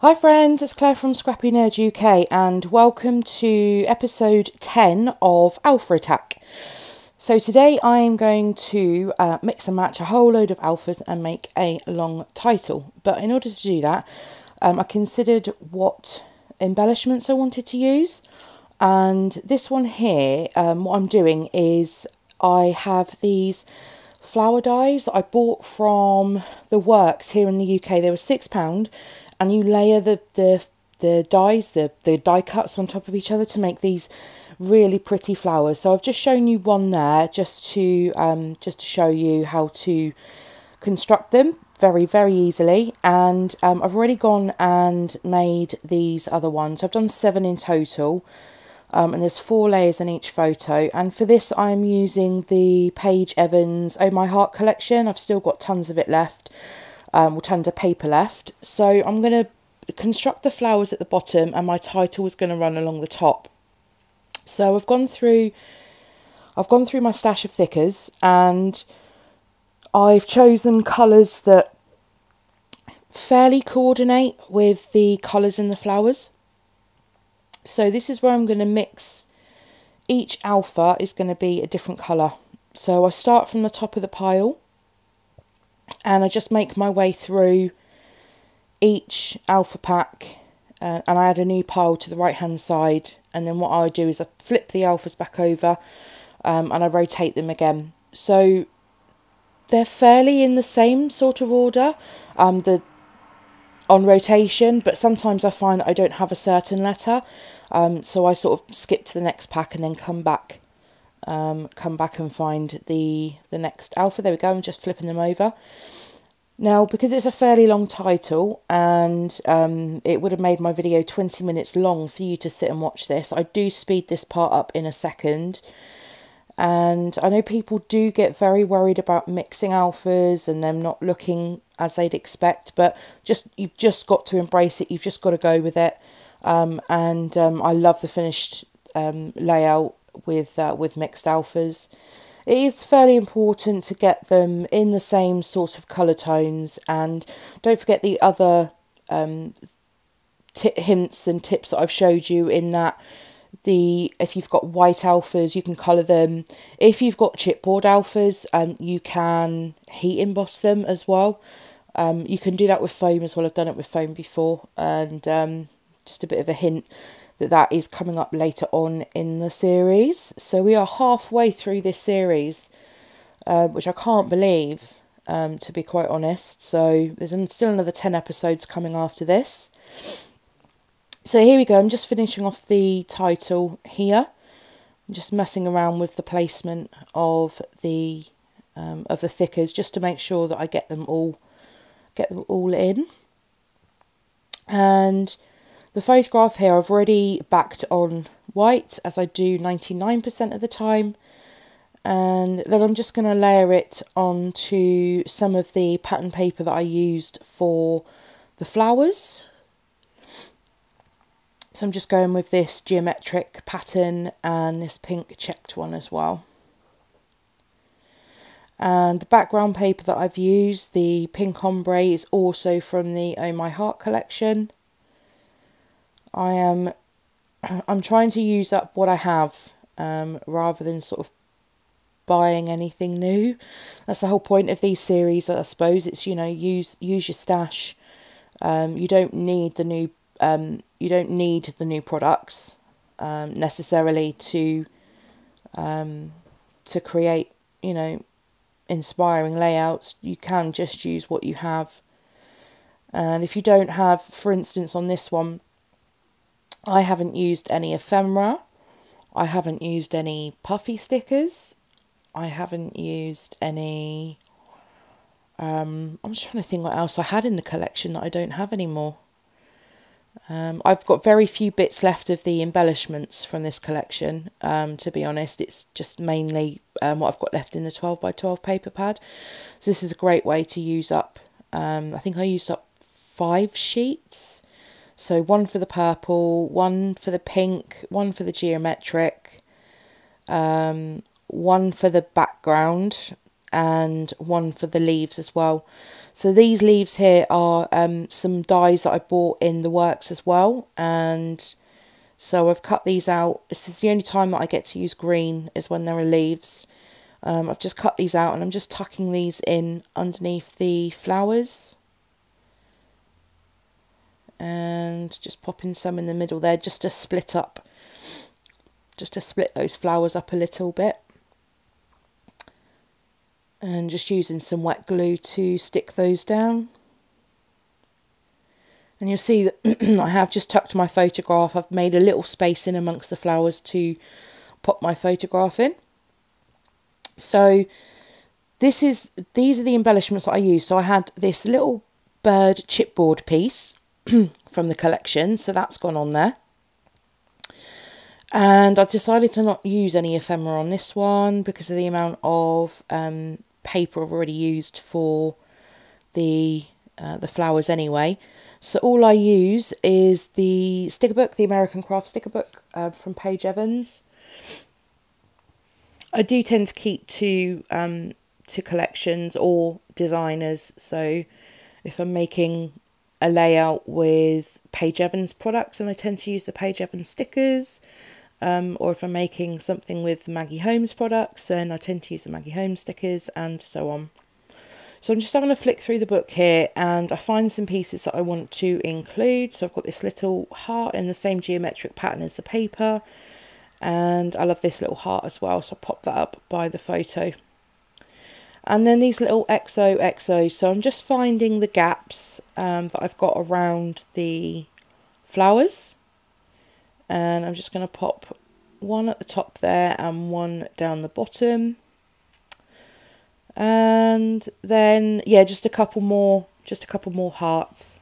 Hi friends, it's Claire from ScrappyNerdUK and welcome to episode 10 of Alpha Attack. So today I am going to mix and match a whole load of alphas and make a long title. But in order to do that, I considered what embellishments I wanted to use. And this one here, what I'm doing is I have these flower dies that I bought from the Works here in the UK. They were £6, and you layer the dies, the die cuts on top of each other to make these really pretty flowers. So I've just shown you one there just to show you how to construct them very easily. And I've already gone and made these other ones. I've done 7 in total. And there's 4 layers in each photo, and for this I'm using the Paige Evans Oh My Heart collection. I've still got tons of it left, or tons of paper left, so I'm going to construct the flowers at the bottom and my title is going to run along the top. So I've gone through my stash of thickers and I've chosen colours that fairly coordinate with the colours in the flowers. So this is where I'm going to mix. Each alpha is going to be a different colour. So I start from the top of the pile and I just make my way through each alpha pack, and I add a new pile to the right hand side, and then what I do is I flip the alphas back over and I rotate them again. So they're fairly in the same sort of order on rotation, but sometimes I find that I don't have a certain letter, so I sort of skip to the next pack and then come back and find the next alpha. There we go. I'm just flipping them over now because it's a fairly long title, and it would have made my video 20 minutes long for you to sit and watch this. I do speed this part up in a second. And I know people do get very worried about mixing alphas and them not looking as they'd expect, but you've just got to embrace it. You've just got to go with it. I love the finished layout with mixed alphas. It is fairly important to get them in the same sort of colour tones, and don't forget the other hints and tips that I've showed you in that. If you've got white alphas, you can colour them. If you've got chipboard alphas, you can heat emboss them as well. You can do that with foam as well. I've done it with foam before, and just a bit of a hint that is coming up later on in the series. So we are halfway through this series, which I can't believe, to be quite honest. So there's still another 10 episodes coming after this. So here we go, I'm just finishing off the title here. I'm just messing around with the placement of the thickers just to make sure that I get them all in. And the photograph here I've already backed on white, as I do 99% of the time. And then I'm just going to layer it onto some of the pattern paper that I used for the flowers. So I'm just going with this geometric pattern and this pink checked one as well. And the background paper that I've used, the pink ombre, is also from the Oh My Heart collection. I'm trying to use up what I have rather than sort of buying anything new. That's the whole point of these series, I suppose. It's, use your stash. You don't need the new products necessarily to create, inspiring layouts. You can just use what you have. And if you don't have, for instance, on this one, I haven't used any ephemera. I haven't used any puffy stickers. I haven't used any... I'm just trying to think what else I had in the collection that I don't have anymore. I've got very few bits left of the embellishments from this collection, to be honest. It's just mainly what I've got left in the 12 by 12 paper pad. So this is a great way to use up, I think I used up 5 sheets. So 1 for the purple, 1 for the pink, 1 for the geometric, 1 for the background, and one for the leaves as well. So these leaves here are some dies that I bought in the works as well, and so I've cut these out. This is the only time that I get to use green, is when there are leaves. I've just cut these out and I'm just tucking these in underneath the flowers. And just popping some in the middle there, just to split those flowers up a little bit. And just using some wet glue to stick those down. And you'll see that I have just tucked my photograph. I've made a little space in amongst the flowers to pop my photograph in. So these are the embellishments that I used. So I had this little bird chipboard piece from the collection, so that's gone on there. And I decided to not use any ephemera on this one because of the amount of paper I've already used for the flowers anyway. So all I use is the sticker book, the American Craft sticker book from Paige Evans. I do tend to keep to collections or designers. So if I'm making a layout with Paige Evans products, and I tend to use the Paige Evans stickers, or if I'm making something with Maggie Holmes products, then I tend to use the Maggie Holmes stickers, and so on. So I'm just having a flick through the book here, and I find some pieces that I want to include. So I've got this little heart in the same geometric pattern as the paper, and I love this little heart as well, so I'll pop that up by the photo. And then these little XOXO, so I'm just finding the gaps that I've got around the flowers, and I'm just going to pop one at the top there and one down the bottom. And then, yeah, just a couple more hearts.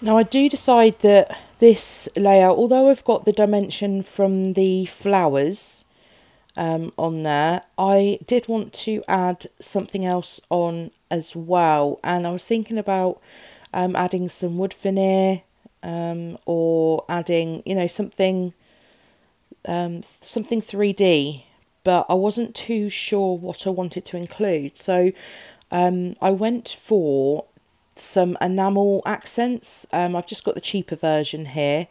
Now I do decide that this layout, although I've got the dimension from the flowers on there, I did want to add something else on as well. And I was thinking about adding some wood veneer, or adding, you know, something 3D. But I wasn't too sure what I wanted to include. So I went for some enamel accents. I've just got the cheaper version here.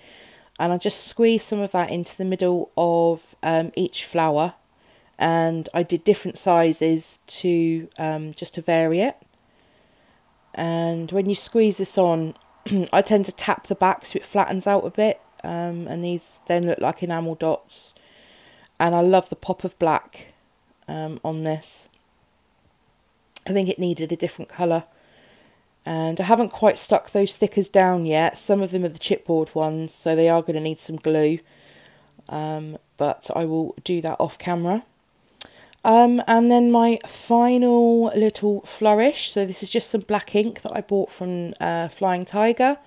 And I just squeezed some of that into the middle of each flower. And I did different sizes to just to vary it. And when you squeeze this on, I tend to tap the back so it flattens out a bit. And these then look like enamel dots. And I love the pop of black on this. I think it needed a different colour. And I haven't quite stuck those stickers down yet. Some of them are the chipboard ones, so they are going to need some glue. But I will do that off camera. And then my final little flourish. So this is just some black ink that I bought from Flying Tiger.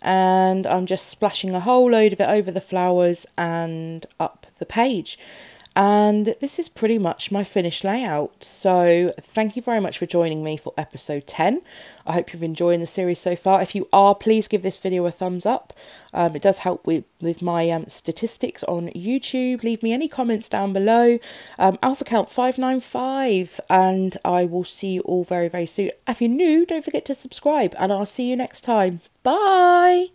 And I'm just splashing a whole load of it over the flowers and up the page. And this is pretty much my finished layout. So thank you very much for joining me for episode 10. I hope you've enjoyed the series so far. If you are, please give this video a thumbs up. It does help with my statistics on YouTube. Leave me any comments down below. Alpha count 595. And I will see you all very, very soon. If you're new, don't forget to subscribe. And I'll see you next time. Bye!